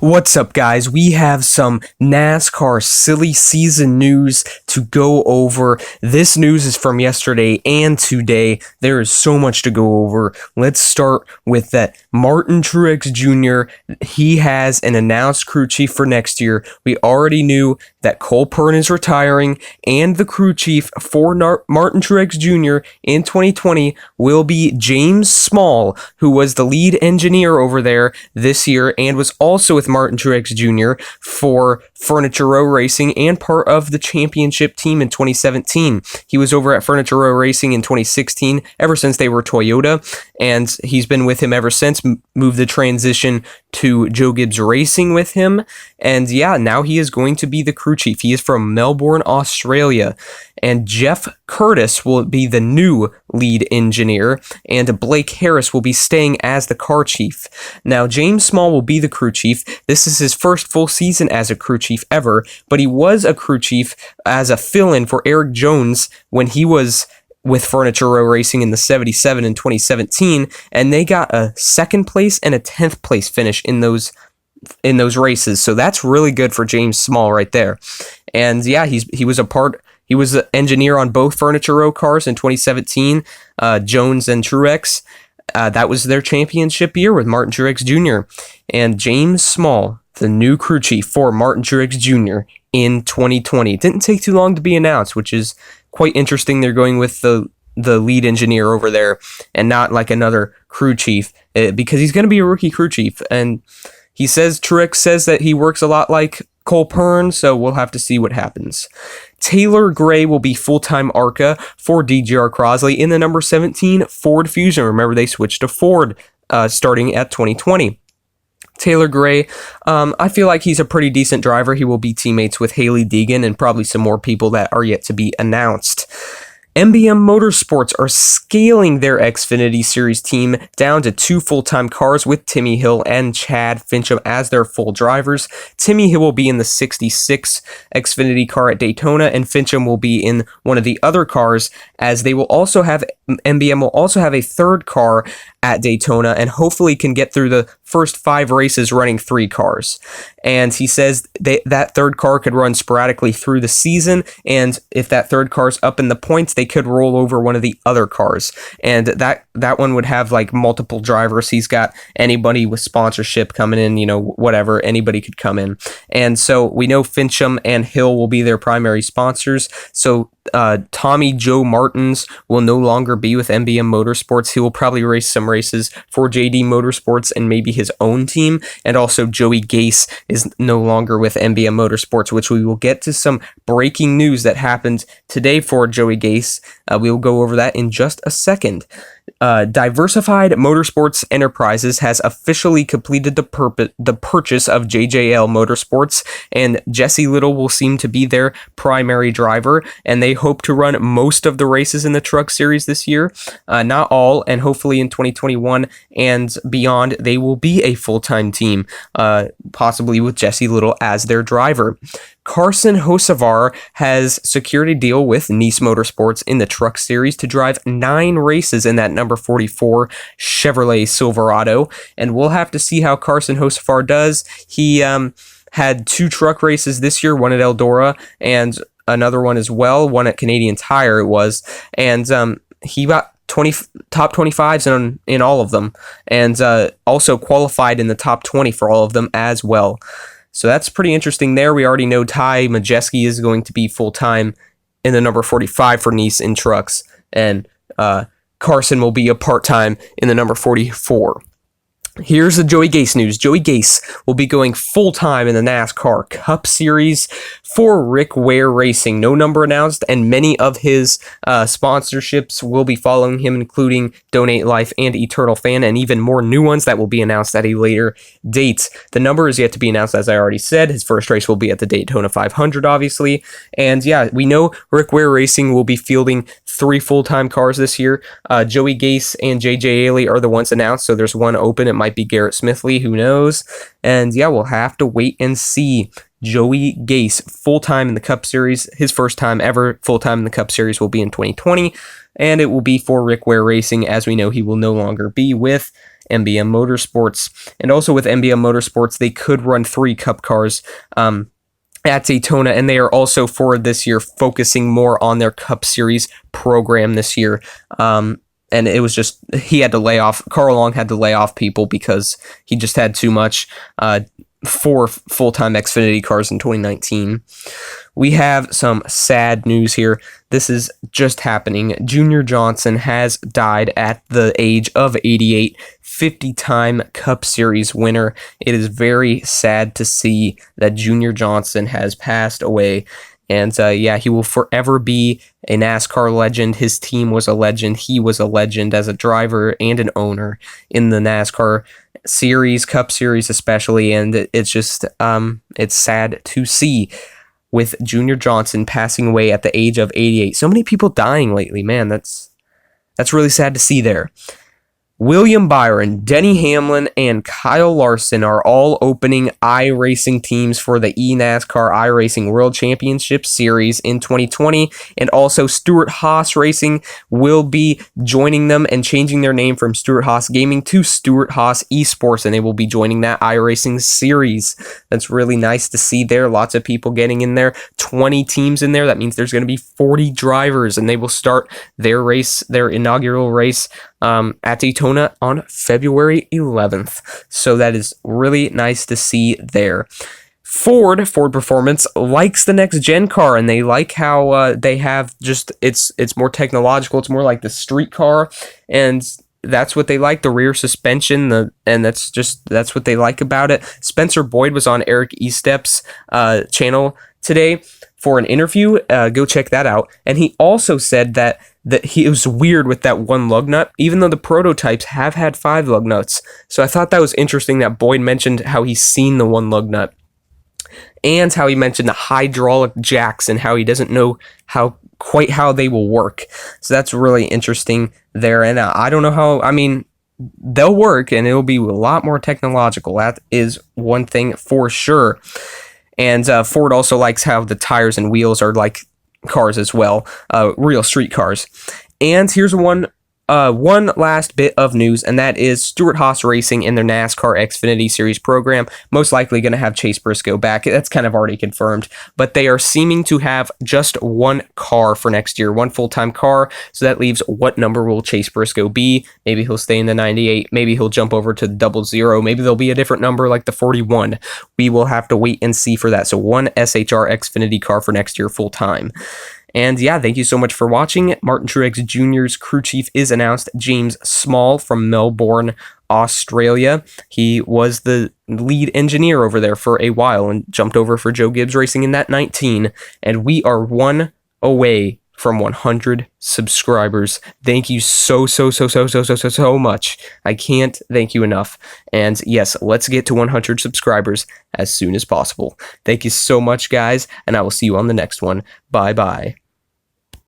What's up, guys? We have some NASCAR silly season news to go over. This news is from yesterday and today. There is so much to go over. Let's start with that Martin Truex Jr. He has an announced crew chief for next year. We already knew that Cole Pearn is retiring, and the crew chief for Martin Truex Jr. in 2020 will be James Small, who was the lead engineer over there this year and was also with Martin Truex Jr. for Furniture Row Racing and part of the championship team in 2017. He was over at Furniture Row Racing in 2016, ever since they were Toyota, and he's been with him ever since, moved the transition to Joe Gibbs Racing with him, and yeah, now he is going to be the crew chief. He is from Melbourne, Australia, and Jeff Curtis will be the new lead engineer, and Blake Harris will be staying as the car chief. Now, James Small will be the crew chief. This is his first full season as a crew chief ever, but he was a crew chief as a fill-in for Eric Jones when he was with Furniture Row Racing in the 77 in 2017, and they got a second place and a 10th place finish in those races. So that's really good for James Small right there. And yeah, he was an engineer on both Furniture Row cars in 2017, Jones and Truex. That was their championship year with Martin Truex Jr. And James Small, the new crew chief for Martin Truex Jr. in 2020. It didn't take too long to be announced, which is quite interesting. They're going with the lead engineer over there and not like another crew chief, because he's going to be a rookie crew chief. And Truex says that he works a lot like Cole Pearn, so we'll have to see what happens. Taylor Gray will be full-time ARCA for DGR Crosley in the number 17 Ford Fusion. Remember, they switched to Ford starting at 2020. Taylor Gray, I feel like he's a pretty decent driver. He will be teammates with Hailie Deegan and probably some more people that are yet to be announced. MBM Motorsports are scaling their Xfinity Series team down to 2 full-time cars with Timmy Hill and Chad Fincham as their full drivers. Timmy Hill will be in the 66 Xfinity car at Daytona, and Fincham will be in one of the other cars, as MBM will also have a third car at Daytona and hopefully can get through the first 5 races running 3 cars. And he says that third car could run sporadically through the season, and if that third car's up in the points, they could roll over one of the other cars. And that one would have like multiple drivers. He's got anybody with sponsorship coming in, whatever, anybody could come in. And so we know Fincham and Hill will be their primary sponsors. So Tommy Joe Martins will no longer be with MBM Motorsports. He will probably race some races for JD Motorsports and maybe his own team. And also Joey Gase is no longer with MBM Motorsports, which we will get to some breaking news that happened today for Joey Gase. We will go over that in just a second. Diversified Motorsports Enterprises has officially completed the purchase of JJL Motorsports, and Jesse Little will seem to be their primary driver, and they hope to run most of the races in the Truck Series this year. Not all, and hopefully in 2021 and beyond, they will be a full-time team, possibly with Jesse Little as their driver. Carson Hocevar has secured a deal with Nice Motorsports in the Truck Series to drive 9 races in that number 44 Chevrolet Silverado, and we'll have to see how Carson Hocevar does. He had 2 truck races this year, one at Eldora and another one as well, one at Canadian Tire it was, and he got top 25s in all of them, and also qualified in the top 20 for all of them as well. So that's pretty interesting there. We already know Ty Majeski is going to be full-time in the number 45 for Nice in trucks, and Carson will be a part-time in the number 44. Here's the Joey Gase news. Joey Gase will be going full-time in the NASCAR Cup Series for Rick Ware Racing. No number announced, and many of his sponsorships will be following him, including Donate Life and Eternal Fan, and even more new ones that will be announced at a later date. The number is yet to be announced, as I already said. His first race will be at the Daytona 500, obviously. And yeah, we know Rick Ware Racing will be fielding 3 full-time cars this year. Joey Gase and JJ Ailey are the ones announced, so there's one open. It might be Garrett Smithley, who knows? And yeah, we'll have to wait and see. Joey Gase full-time in the Cup Series. His first time ever full-time in the Cup Series will be in 2020, and it will be for Rick Ware Racing. As we know, he will no longer be with MBM Motorsports. And also with MBM Motorsports, they could run 3 Cup cars at Daytona, and they are also for this year focusing more on their Cup Series program this year. And it was just, Carl Long had to lay off people because he just had too much. 4 full-time Xfinity cars in 2019. We have some sad news here. This is just happening. Junior Johnson has died at the age of 88, 50-time Cup Series winner. It is very sad to see that Junior Johnson has passed away. And he will forever be a NASCAR legend. His team was a legend. He was a legend as a driver and an owner in the NASCAR series, Cup Series especially. And it's just, it's sad to see with Junior Johnson passing away at the age of 88. So many people dying lately, man. That's really sad to see there. William Byron, Denny Hamlin, and Kyle Larson are all opening iRacing teams for the eNASCAR iRacing World Championship Series in 2020, and also Stewart-Haas Racing will be joining them and changing their name from Stewart-Haas Gaming to Stewart-Haas Esports, and they will be joining that iRacing series. That's really nice to see there. Lots of people getting in there. 20 teams in there. That means there's going to be 40 drivers, and they will start their race, their inaugural race, at Daytona on February 11th. So that is really nice to see there. Ford Performance likes the next gen car, and they like how they have just it's more technological. It's more like the street car, and that's what they like, the rear suspension, and that's what they like about it. Spencer Boyd was on Eric Estep's channel today for an interview. Go check that out. And he also said that he was weird with that one lug nut, even though the prototypes have had 5 lug nuts. So I thought that was interesting that Boyd mentioned how he's seen the one lug nut, and how he mentioned the hydraulic jacks and how he doesn't know quite how they will work. So that's really interesting there. And I don't know how, I mean, they'll work and it'll be a lot more technological. That is one thing for sure. And Ford also likes how the tires and wheels are like cars as well, real street cars. And here's one last bit of news, and that is Stewart-Haas Racing in their NASCAR Xfinity Series program. Most likely going to have Chase Briscoe back. That's kind of already confirmed, but they are seeming to have just one car for next year, one full-time car. So that leaves, what number will Chase Briscoe be? Maybe he'll stay in the 98. Maybe he'll jump over to the 00. Maybe there'll be a different number like the 41. We will have to wait and see for that. So one SHR Xfinity car for next year full-time. And yeah, thank you so much for watching. Martin Truex Jr.'s crew chief is announced, James Small from Melbourne, Australia. He was the lead engineer over there for a while and jumped over for Joe Gibbs Racing in that 19. And we are one away from 100 subscribers. Thank you so much. I can't thank you enough. And yes, let's get to 100 subscribers as soon as possible. Thank you so much, guys, and I will see you on the next one. Bye-bye.